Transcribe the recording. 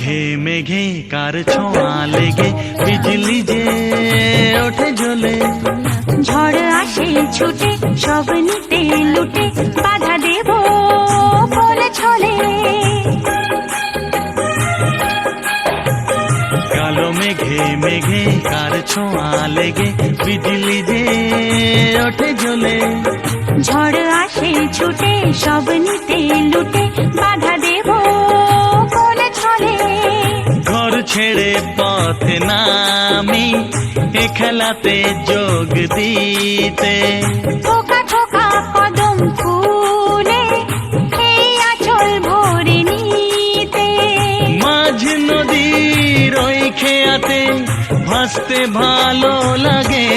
মেঘে মেঘে কার ছোঁয়া লেগে বিজলি যে ওঠে জ্বলে। ঝড় আসে ছুটে সব নিতে লুটে বাধা দেব বলে ছলে। কালো মেঘে মেঘে কার ছোঁয়া লেগে বিজলি যে ওঠে জ্বলে। ঝড় আসে ছুটে সব নিতে লুটে বাধা দেব বলে ছলে। ঘর ছেড়ে পথে নামি এ খেলাতে যোগ দিতে। থোকা থোকা কদম ফুলে এই আঁচল ভরে নিতে। মাঝ নদীর ওই খেয়াতে ভাসতে ভালো লাগে।